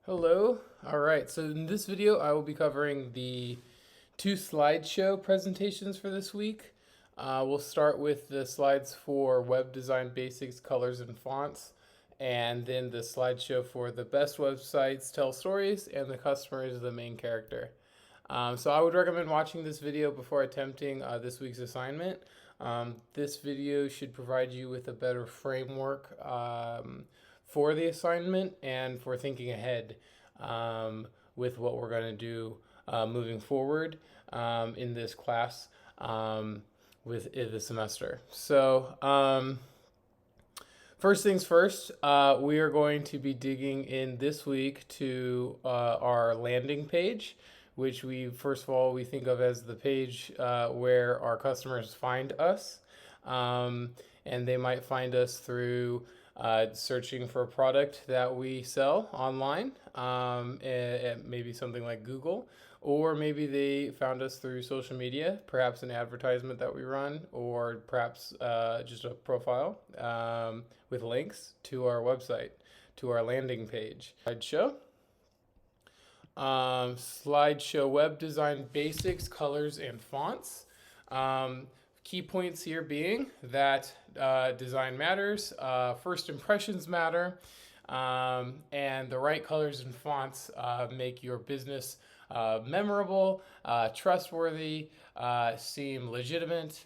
Hello. All right. So in this video, I will be covering the two slideshow presentations for this week. We'll start with the slides for web design basics, colors, and fonts, and then the slideshow for the best websites tell stories, and the customer is the main character. So I would recommend watching this video before attempting this week's assignment. This video should provide you with a better framework for the assignment and for thinking ahead with what we're going to do moving forward in this class with the semester. So first things first, we are going to be digging in this week to our landing page, which first of all, we think of as the page where our customers find us. And they might find us through searching for a product that we sell online, at maybe something like Google, or maybe they found us through social media, perhaps an advertisement that we run, or perhaps just a profile with links to our website, to our landing page. Slideshow web design basics, colors, and fonts. Key points here being that design matters, first impressions matter, and the right colors and fonts make your business memorable, trustworthy, seem legitimate,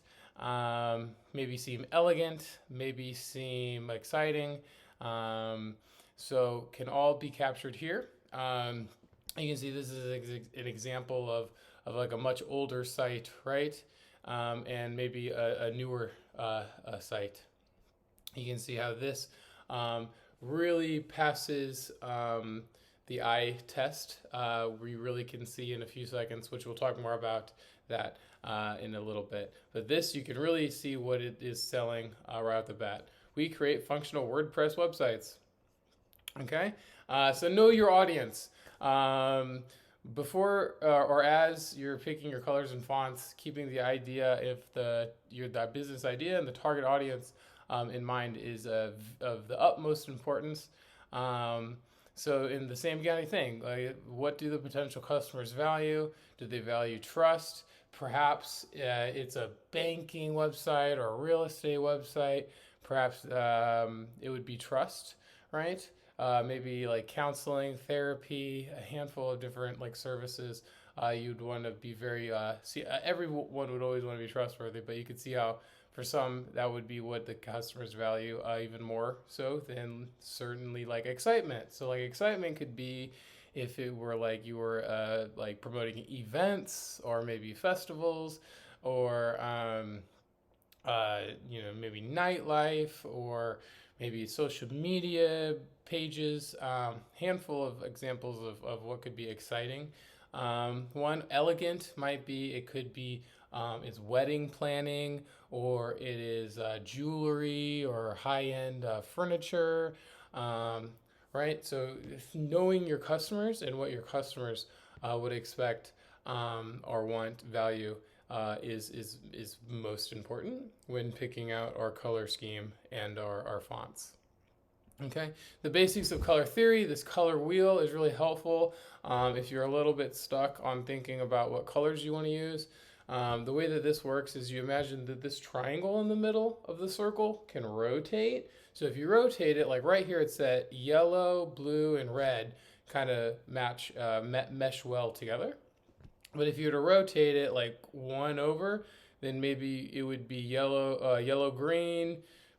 maybe seem elegant, maybe seem exciting. So can all be captured here. You can see this is an example of like a much older site, right? And maybe a newer site. You can see how this really passes the eye test. We really can see in a few seconds, which we'll talk more about that in a little bit. But this, you can really see what it is selling right off the bat. We create functional WordPress websites. Okay, so know your audience. Before or as you're picking your colors and fonts, keeping the idea, if that business idea and the target audience in mind is of the utmost importance. So in the same kind of thing, like what do the potential customers value? Do they value trust? Perhaps it's a banking website or a real estate website. Perhaps it would be trust, right? Maybe like counseling, therapy, a handful of different like services. You'd want to be very everyone would always want to be trustworthy, but you could see how for some that would be what the customers value even more so than certainly like excitement. So like excitement could be if it were like you were like promoting events or maybe festivals or maybe nightlife or maybe social media pages. Handful of examples of what could be exciting. One elegant might be, it could be is wedding planning, or it is jewelry or high-end furniture, right? So knowing your customers and what your customers would expect or want, value, is most important when picking out our color scheme and our fonts. Okay, the basics of color theory. This color wheel is really helpful if you're a little bit stuck on thinking about what colors you want to use. The way that this works is you imagine that this triangle in the middle of the circle can rotate. So if you rotate it, like right here, it's that yellow, blue, and red kind of mesh well together. But if you were to rotate it like one over, then maybe it would be yellow, green,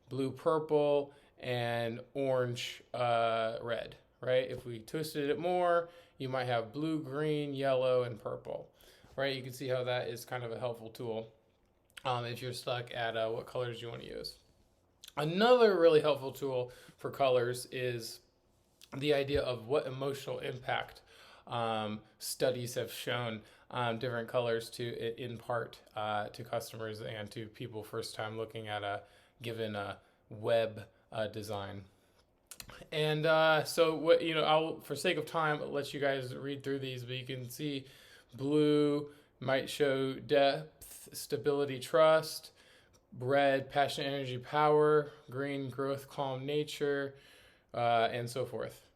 blue, purple, and orange, red, right? If we twisted it more, you might have blue, green, yellow, and purple, right? You can see how that is kind of a helpful tool if you're stuck at what colors you want to use. Another really helpful tool for colors is the idea of what emotional impact studies have shown different colors to impart to customers and to people first time looking at a given web design. And so what I'll, for sake of time, I'll let you guys read through these, but you can see blue might show depth, stability, trust. Red, passion, energy, power. Green, growth, calm, nature, and so forth.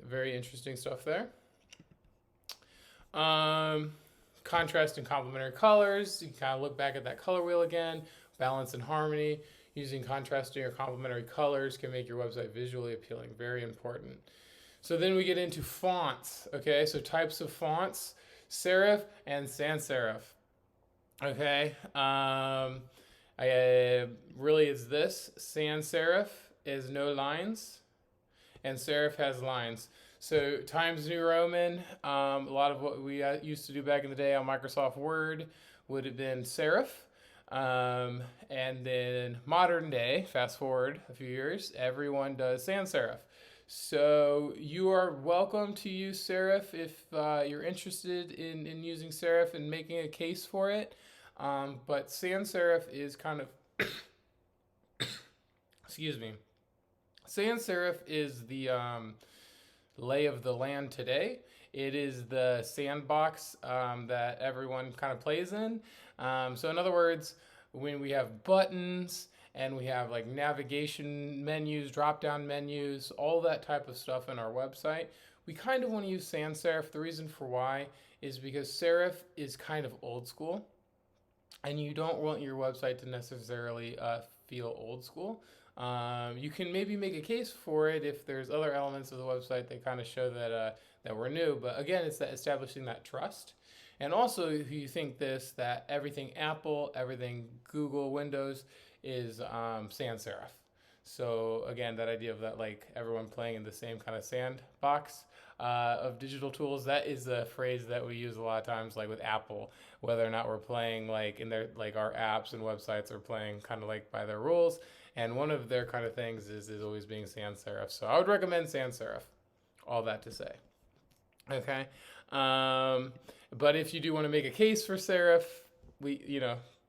Very interesting stuff there. Um, Contrast and complementary colors. You can kind of look back at that color wheel again. Balance and harmony. Using contrasting or complementary colors can make your website visually appealing. Very important. So then we get into fonts. Okay, so types of fonts: serif and sans serif. Okay, really is this. Sans serif is no lines, and serif has lines. So Times New Roman, a lot of what we used to do back in the day on Microsoft Word would have been serif. And then modern day, fast forward a few years, everyone does sans serif. So you are welcome to use serif if you're interested in using serif and making a case for it. But sans serif is kind of, excuse me, sans serif is the lay of the land today. It is the sandbox that everyone kind of plays in. So in other words, when we have buttons and we have like navigation menus, drop-down menus, all that type of stuff in our website, we kind of want to use sans serif. The reason for why is because serif is kind of old school, and you don't want your website to necessarily feel old school. You can maybe make a case for it if there's other elements of the website that kind of show that we're new. But again, it's that establishing that trust. And also, if you think that everything Apple, everything Google, Windows is sans serif. So again, that idea of that like everyone playing in the same kind of sandbox of digital tools, that is a phrase that we use a lot of times, like with Apple, whether or not we're playing like in their like our apps and websites are playing kind of like by their rules. And one of their kind of things is always being sans serif. So I would recommend sans serif. All that to say. Okay. But if you do want to make a case for serif,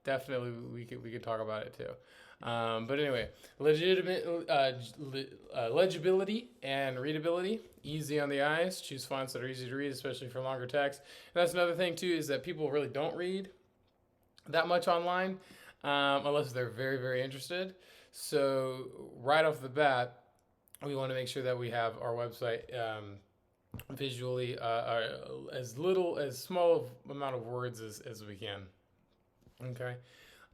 definitely we could talk about it too. But anyway, legibility and readability, easy on the eyes. Choose fonts that are easy to read, especially for longer text. And that's another thing too, is that people really don't read that much online unless they're very, very interested. So right off the bat, we want to make sure that we have our website visually as small amount of words as we can. Okay.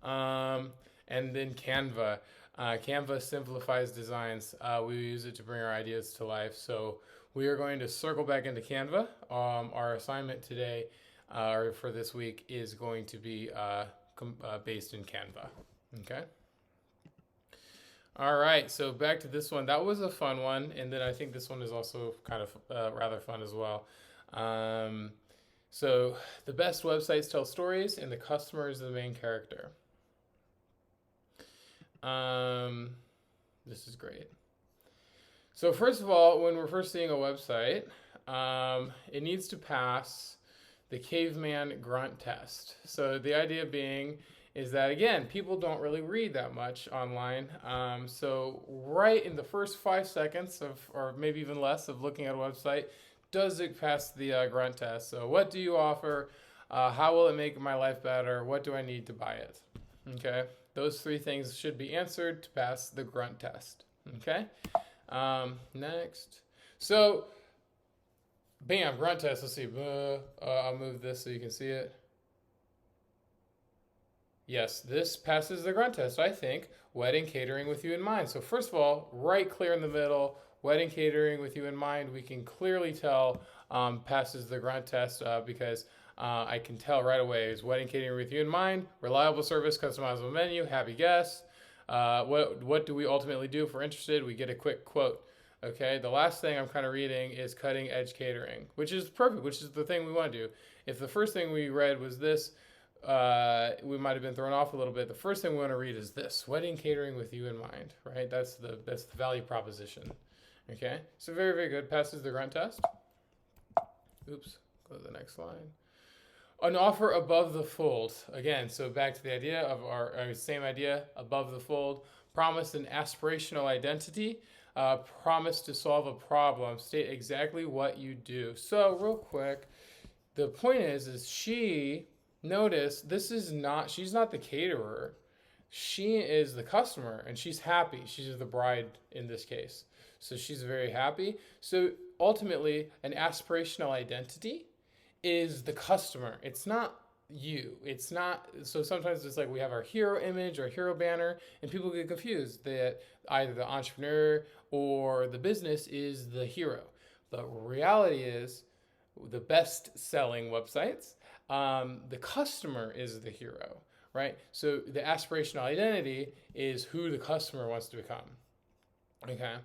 And then Canva. Canva simplifies designs. We use it to bring our ideas to life. So we are going to circle back into Canva. Our assignment today, or for this week, is going to be based in Canva. Okay. All right, so back to this one. That was a fun one, and then I think this one is also kind of rather fun as well. So the best websites tell stories, and the customer is the main character. This is great. So first of all, when we're first seeing a website, it needs to pass the caveman grunt test. So the idea being is that, again, people don't really read that much online. So right in the first 5 seconds or maybe even less of looking at a website, does it pass the grunt test? So what do you offer? How will it make my life better? What do I need to buy it? Okay, those 3 things should be answered to pass the grunt test. Okay, next. So, bam, grunt test. Let's see. I'll move this so you can see it. Yes, this passes the grunt test, I think. Wedding catering with you in mind. So first of all, right clear in the middle, wedding catering with you in mind, we can clearly tell passes the grunt test because I can tell right away is wedding catering with you in mind, reliable service, customizable menu, happy guests. What do we ultimately do if we're interested? We get a quick quote. Okay, the last thing I'm kind of reading is cutting edge catering, which is perfect, which is the thing we want to do. If the first thing we read was this, we might have been thrown off a little bit. The first thing we want to read is this: wedding catering with you in mind, right? That's the value proposition. Okay, so very, very good. Passes the grunt test. Oops, go to the next slide. An offer above the fold. Again, so back to the idea of our same idea, above the fold. Promise an aspirational identity. Promise to solve a problem. State exactly what you do. So real quick, the point is she. Notice she's not the caterer. She is the customer and she's happy. She's the bride in this case. So she's very happy. So ultimately, an aspirational identity is the customer. It's not you. It's not. So sometimes it's like we have our hero image or hero banner, and people get confused that either the entrepreneur or the business is the hero. But reality is, the best selling websites, the customer is the hero, right? So the aspirational identity is who the customer wants to become. Okay.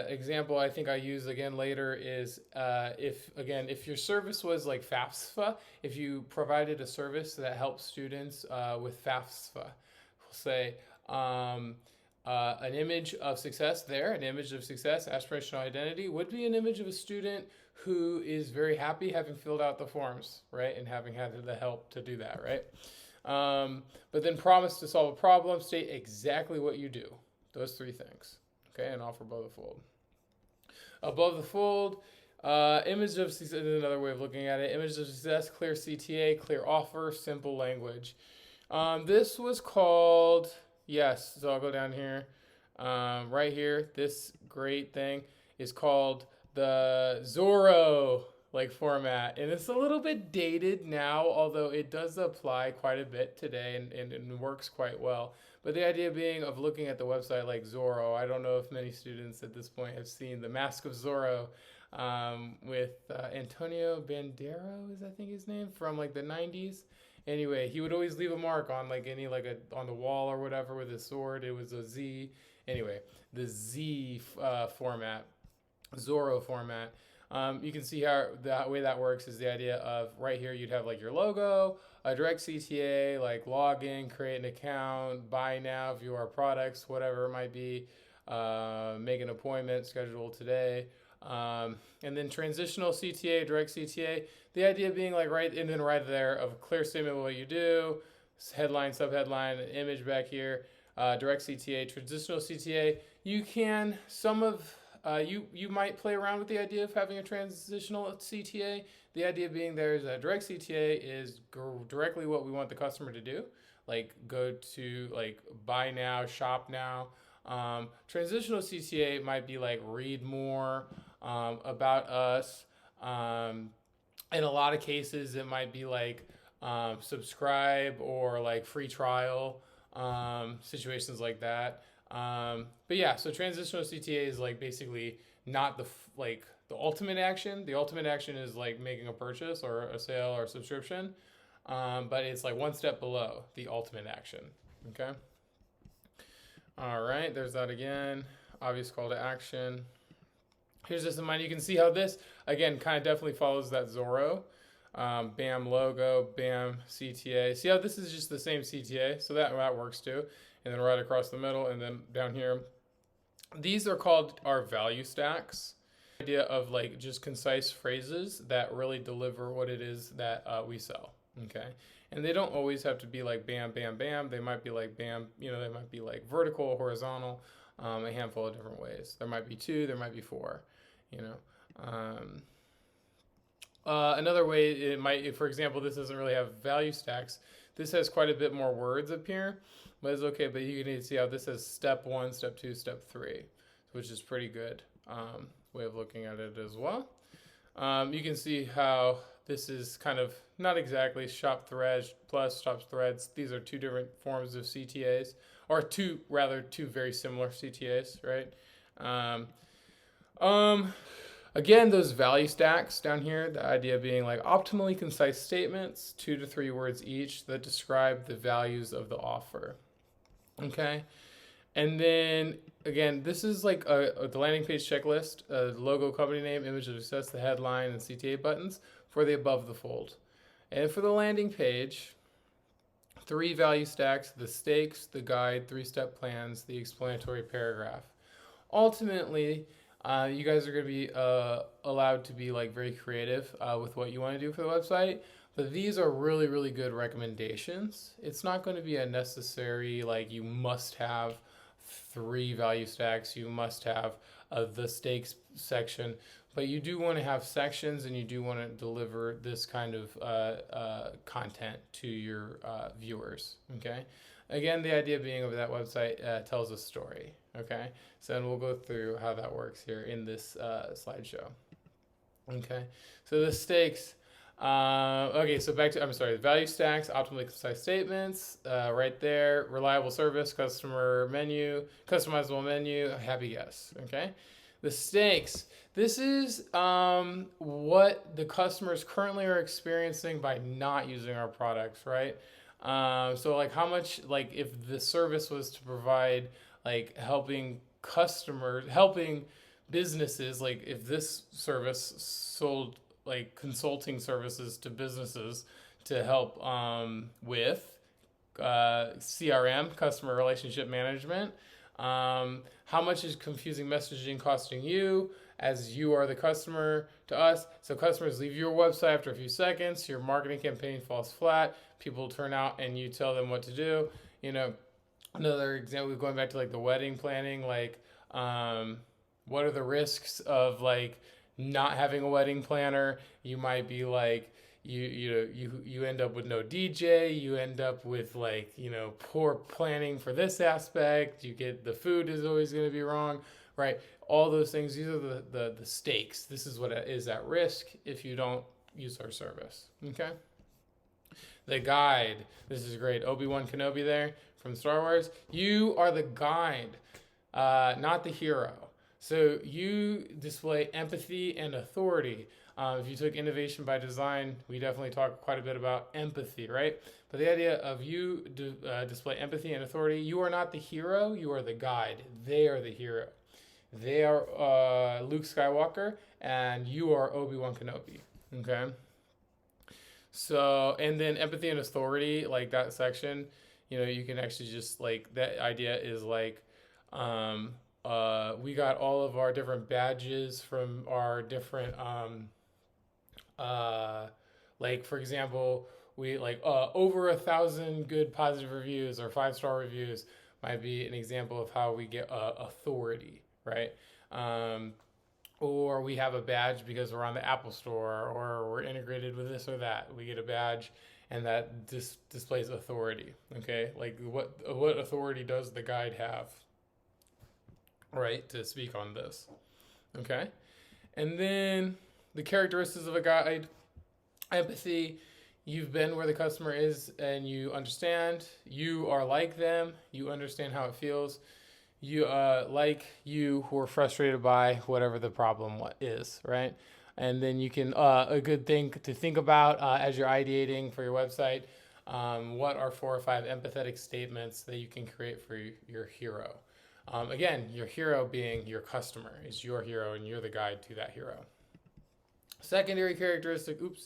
Example I think I use again later is if your service was like FAFSA, if you provided a service that helps students with FAFSA, we'll say an image of success there, an image of success, aspirational identity would be an image of a student who is very happy having filled out the forms, right, and having had the help to do that, right? But then promise to solve a problem, state exactly what you do. Those three things. Okay, and offer above the fold. Above the fold, image of success is another way of looking at it. Image of success, clear CTA, clear offer, simple language. This was called, yes, so I'll go down here. Right here, this great thing is called the Zorro format. And it's a little bit dated now, although it does apply quite a bit today and works quite well. But the idea being of looking at the website like Zorro, I don't know if many students at this point have seen The Mask of Zorro with Antonio Banderas, I think his name, from the 90s. Anyway, he would always leave a mark on on the wall or whatever with his sword. It was a Z. Anyway, the Z format, Zorro format. You can see how the way that works is the idea of right here you'd have your logo, a direct CTA, log in, create an account, buy now, view our products, whatever it might be, make an appointment, schedule today, and then transitional CTA, direct CTA. The idea being right there of a clear statement of what you do, headline, subheadline, image back here, direct CTA, transitional CTA. You can you might play around with the idea of having a transitional CTA. The idea being there's a direct CTA is directly what we want the customer to do, go to buy now, shop now. Transitional CTA might be read more about us. In a lot of cases, it might be subscribe or free trial, situations like that. But yeah, so transitional CTA is basically not the ultimate action. The ultimate action is making a purchase or a sale or a subscription, but it's one step below the ultimate action. Okay. All right, there's that again. Obvious call to action. Here's just in mind. You can see how this again kind of definitely follows that Zorro. BAM logo, BAM CTA. See how this is just the same CTA, so that works too. And then right across the middle, and then down here, these are called our value stacks. Idea of just concise phrases that really deliver what it is that we sell. Okay, and they don't always have to be bam, bam, bam. They might be bam. They might be vertical, horizontal, a handful of different ways. There might be 2, there might be 4. Another way it might, for example, this doesn't really have value stacks. This has quite a bit more words up here, but it's okay. But you can see how this has step 1, step 2, step 3, which is pretty good way of looking at it as well. You can see how this is kind of not exactly shop threads plus shop threads. These are 2 different forms of CTAs, or 2 very similar CTAs, right? Again, those value stacks down here, the idea being optimally concise statements, 2 to 3 words each, that describe the values of the offer. Okay. And then again, this is the landing page checklist, logo, company name, image of success, the headline, and CTA buttons for the above the fold. And for the landing page, 3 value stacks, the stakes, the guide, 3-step plans, the explanatory paragraph. Ultimately, you guys are going to be allowed to be very creative with what you want to do for the website, but these are really, really good recommendations. It's not going to be a necessary you must have 3 value stacks, you must have the stakes section, but you do want to have sections, and you do want to deliver this kind of content to your viewers. Okay. Again, the idea being of that website tells a story. Okay, so and we'll go through how that works here in this slideshow. Okay, so the stakes. Okay, so back to, I'm sorry, value stacks, optimally concise statements, right there, reliable service, customer menu, customizable menu, happy guests. Okay, the stakes. This is what the customers currently are experiencing by not using our products, right? So like how much, like if the service was to provide like helping businesses, like if this service sold like consulting services to businesses to help with CRM, customer relationship management. How much is confusing messaging costing you as you are the customer to us? So customers leave your website after a few seconds, your marketing campaign falls flat, people turn out and you tell them what to do. You know, another example, going back to like the wedding planning, like what are the risks of like not having a wedding planner? You might be like, you end up with no DJ, you end up with like, poor planning for this aspect, you get the food is always going to be wrong, right? All those things, these are the stakes. This is what is at risk if you don't use our service. Okay, the guide, this is great. Obi-Wan Kenobi there from Star Wars. You are the guide, not the hero. So you display empathy and authority. If you took innovation by design, we definitely talk quite a bit about empathy, right? But the idea of you display empathy and authority, you are not the hero, you are the guide. They are the hero. They are Luke Skywalker, and you are Obi-Wan Kenobi, okay? So, and then empathy and authority, like that section, you can actually just like, that idea is like, we got all of our different badges from our different, like for example, we like over 1,000 good positive reviews or 5-star reviews might be an example of how we get authority, right? Or we have a badge because we're on the Apple Store or we're integrated with this or that. We get a badge and that displays authority, okay? Like what authority does the guide have, right, to speak on this, okay? And then the characteristics of a guide, empathy, you've been where the customer is and you understand, you are like them, you understand how it feels, you you who are frustrated by whatever the problem is, right? And then you can, a good thing to think about as you're ideating for your website, what are 4 or 5 empathetic statements that you can create for your hero? Again, your hero being your customer is your hero and you're the guide to that hero. Secondary characteristics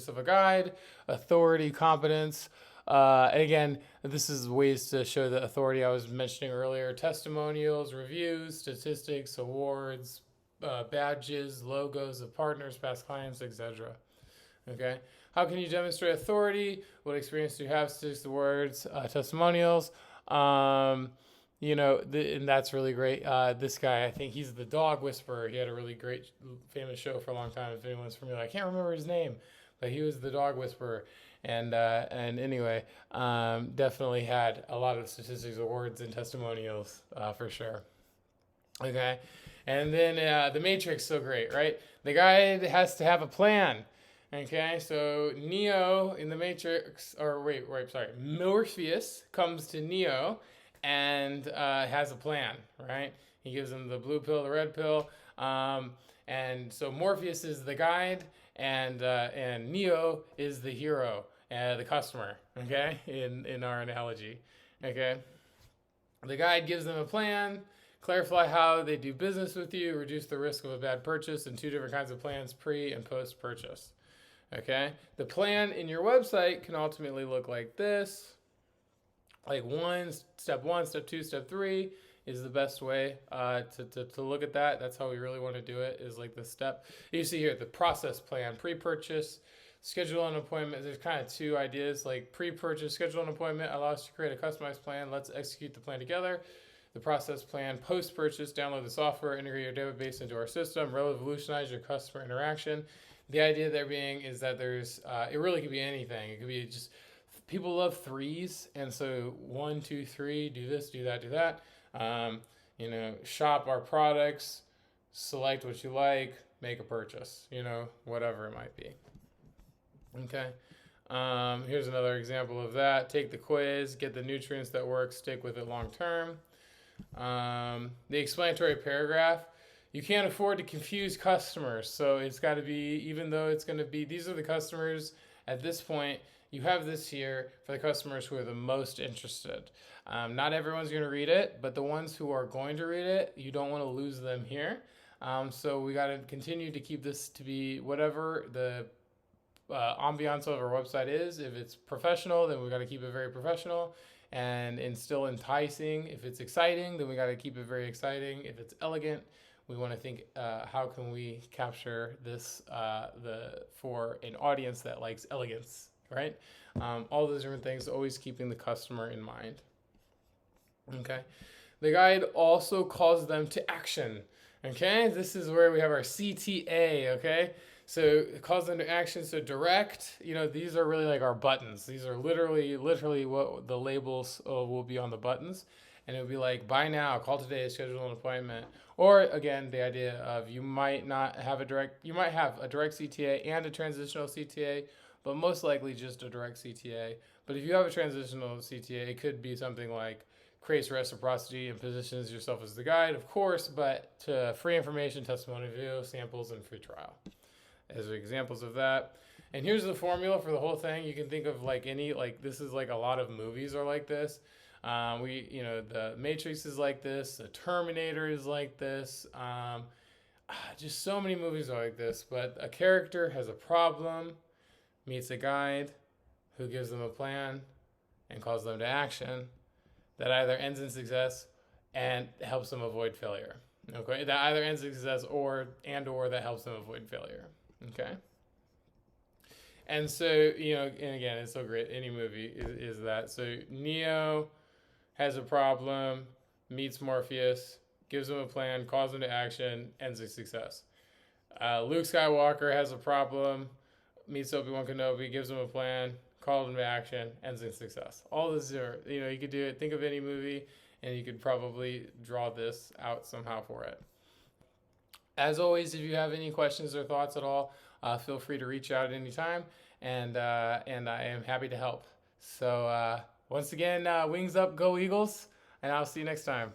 of a guide, authority, competence. And again, this is ways to show the authority I was mentioning earlier. Testimonials, reviews, statistics, awards, badges, logos of partners, past clients, etc. Okay. How can you demonstrate authority? What experience do you have? Statistics, awards, testimonials. And that's really great. This guy, I think he's the dog whisperer. He had a really great, famous show for a long time. If anyone's familiar, I can't remember his name, but he was the dog whisperer. And anyway, definitely had a lot of statistics, awards, and testimonials for sure. Okay, and then the Matrix, so great, right? The guide has to have a plan. Okay, so Neo in the Matrix, Morpheus comes to Neo and has a plan, right? He gives him the blue pill, the red pill, and so Morpheus is the guide, and Neo is the hero, the customer. Okay, in our analogy. Okay, the guide gives them a plan, clarify how they do business with you, reduce the risk of a bad purchase, and 2 different kinds of plans, pre and post purchase. Okay, the plan in your website can ultimately look like this. Like step 1, step 2, step 3 is the best way to look at that. That's how we really want to do it, is like the step. You see here, the process plan, pre-purchase, schedule an appointment. There's kind of 2 ideas, like pre-purchase, schedule an appointment, allows us to create a customized plan. Let's execute the plan together. The process plan, post-purchase, download the software, integrate your database into our system, revolutionize your customer interaction. The idea there being is that there's, it really could be anything. It could be just people love threes, and so 1, 2, 3, do this, do that, do that. Shop our products, select what you like, make a purchase. Whatever it might be. Okay. Here's another example of that. Take the quiz, get the nutrients that work, stick with it long term. The explanatory paragraph. You can't afford to confuse customers, so it's got to be, even though it's going to be, these are the customers at this point, you have this here for the customers who are the most interested. Not everyone's going to read it, but the ones who are going to read it, you don't want to lose them here. So we got to continue to keep this to be whatever the ambiance of our website is. If it's professional, then we got to keep it very professional and still enticing. If it's exciting, then we got to keep it very exciting. If it's elegant, we want to think, how can we capture this for an audience that likes elegance, right? All those different things, always keeping the customer in mind. Okay. The guide also calls them to action. Okay. This is where we have our CTA. Okay. So it calls them to action. So direct, these are really like our buttons. These are literally what the labels will be on the buttons. And it would be like, buy now, call today, schedule an appointment. Or again, the idea of you might have a direct CTA and a transitional CTA, but most likely just a direct CTA. But if you have a transitional CTA, it could be something like creates reciprocity and positions yourself as the guide, of course, but to free information, testimonial video, samples, and free trial as examples of that. And here's the formula for the whole thing. You can think of this is like a lot of movies are like this. The Matrix is like this. The Terminator is like this. Just so many movies are like this. But a character has a problem, meets a guide who gives them a plan and calls them to action that either ends in success and helps them avoid failure. Okay, that either ends in success or that helps them avoid failure. Okay. And so, and again, it's so great. Any movie is that. So Neo has a problem, meets Morpheus, gives him a plan, calls him to action, ends in success. Luke Skywalker has a problem, meets Obi-Wan Kenobi, gives him a plan, calls him to action, ends in success. All this are, you could do it. Think of any movie, and you could probably draw this out somehow for it. As always, if you have any questions or thoughts at all, feel free to reach out at any time, and I am happy to help. So once again, wings up, go Eagles, and I'll see you next time.